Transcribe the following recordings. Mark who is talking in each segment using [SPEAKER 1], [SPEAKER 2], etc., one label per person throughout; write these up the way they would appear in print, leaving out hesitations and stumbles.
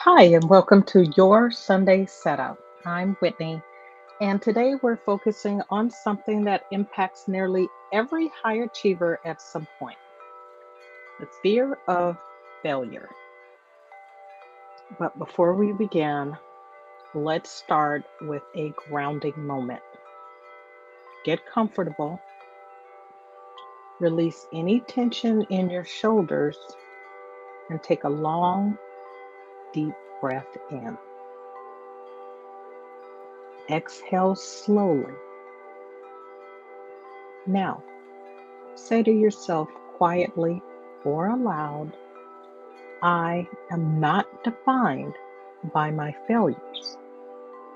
[SPEAKER 1] Hi, and welcome to your Sunday setup. I'm Whitney, and today we're focusing on something that impacts nearly every high achiever at some point: the fear of failure. But before we begin, let's start with a grounding moment. Get comfortable, release any tension in your shoulders, and take a long, deep breath in. Exhale slowly. Now, say to yourself quietly or aloud, I am not defined by my failures.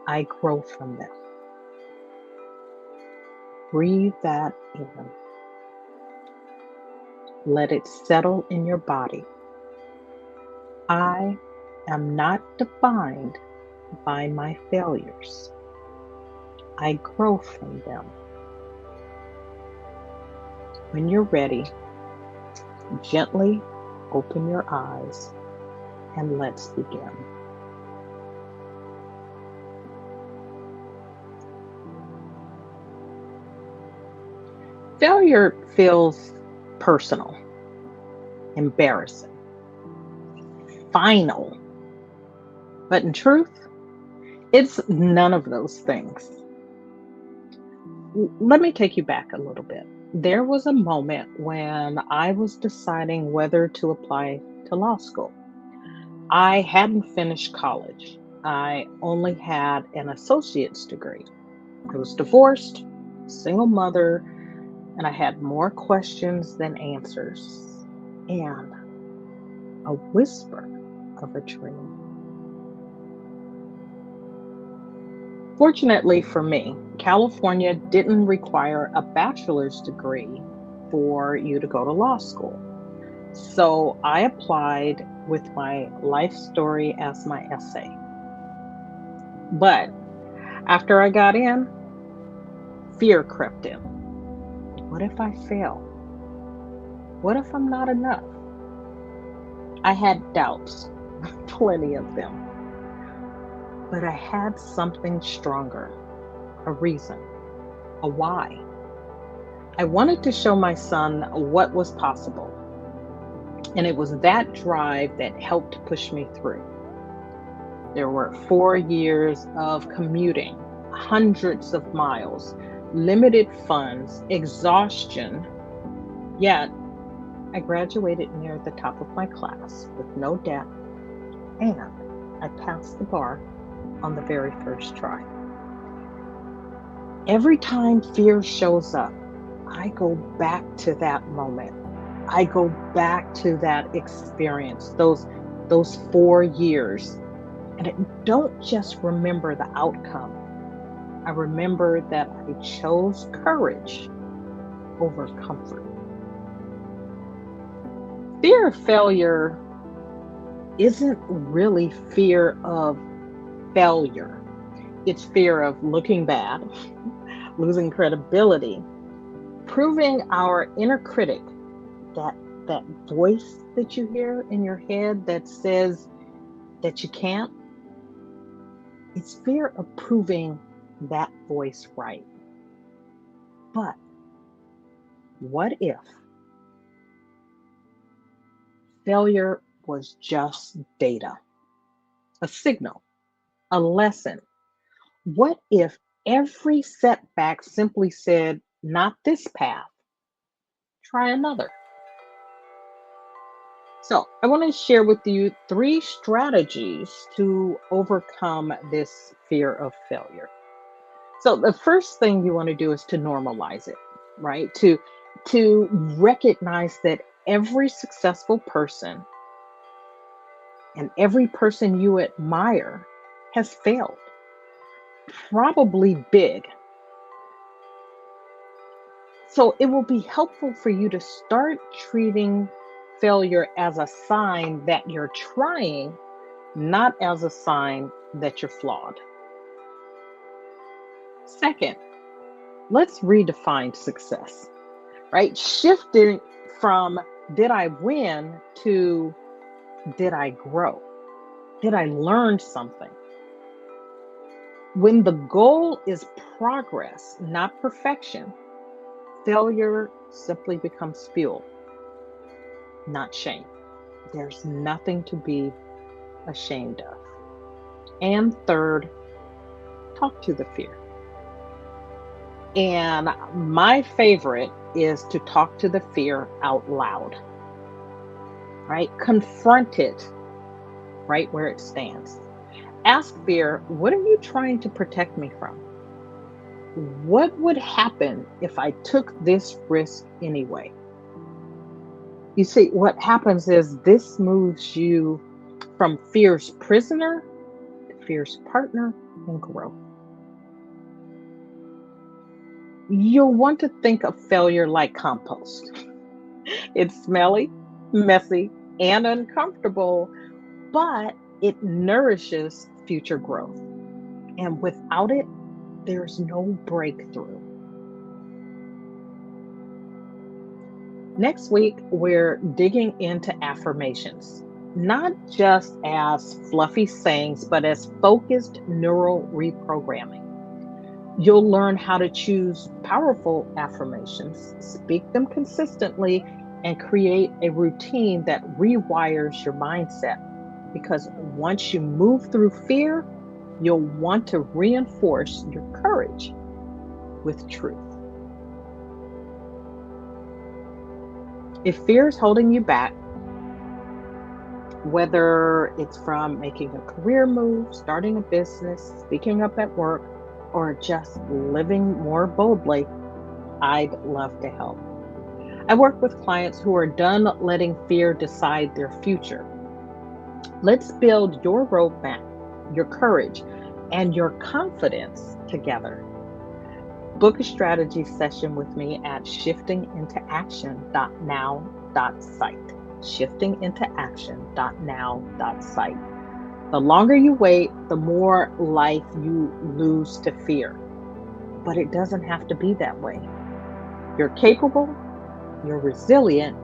[SPEAKER 1] I grow from them. Breathe that in. Let it settle in your body. I am not defined by my failures. I grow from them. When you're ready, gently open your eyes and let's begin. Failure feels personal, embarrassing, final, but in truth, it's none of those things. Let me take you back a little bit. There was a moment when I was deciding whether to apply to law school. I hadn't finished college. I only had an associate's degree. I was divorced, single mother, and I had more questions than answers, and a whisper of a dream. Fortunately for me, California didn't require a bachelor's degree for you to go to law school. So I applied with my life story as my essay. But after I got in, fear crept in. What if I fail? What if I'm not enough? I had doubts, plenty of them, but I had something stronger, a reason, a why. I wanted to show my son what was possible. And it was that drive that helped push me through. There were 4 years of commuting, hundreds of miles, limited funds, exhaustion. Yet I graduated near the top of my class with no debt, and I passed the bar on the very first try. Every time fear shows up, I go back to that moment. I go back to that experience, those 4 years. And I don't just remember the outcome. I remember that I chose courage over comfort. Fear of failure isn't really fear of failure. It's fear of looking bad, losing credibility, proving our inner critic, that that voice that you hear in your head that says that you can't. It's fear of proving that voice right. But what if failure was just data, a signal, a lesson? What if every setback simply said, not this path, try another? So, I want to share with you three strategies to overcome this fear of failure. So, the first thing you want to do is to normalize it, right? To recognize that every successful person and every person you admire has failed, probably big. So it will be helpful for you to start treating failure as a sign that you're trying, not as a sign that you're flawed. Second, let's redefine success, right? Shifting from did I win to did I grow? Did I learn something? When the goal is progress, not perfection, failure simply becomes fuel, not shame. There's nothing to be ashamed of. And third, talk to the fear. And my favorite is to talk to the fear out loud, right? Confront it right where it stands. Ask fear, what are you trying to protect me from? What would happen if I took this risk anyway? You see, what happens is this moves you from fear's prisoner to fear's partner in growth. You'll want to think of failure like compost. It's smelly, messy, and uncomfortable, but it nourishes future growth. And without it, there's no breakthrough. Next week, we're digging into affirmations, not just as fluffy sayings, but as focused neural reprogramming. You'll learn how to choose powerful affirmations, speak them consistently, and create a routine that rewires your mindset. Because once you move through fear, you'll want to reinforce your courage with truth. If fear is holding you back, whether it's from making a career move, starting a business, speaking up at work, or just living more boldly, I'd love to help. I work with clients who are done letting fear decide their future. Let's build your roadmap, your courage, and your confidence together. Book a strategy session with me at shiftingintoaction.now.site. Shiftingintoaction.now.site. The longer you wait, the more life you lose to fear. But it doesn't have to be that way. You're capable, you're resilient,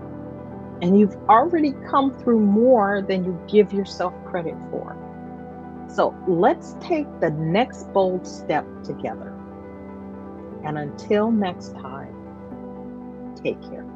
[SPEAKER 1] and you've already come through more than you give yourself credit for. So let's take the next bold step together. And until next time, take care.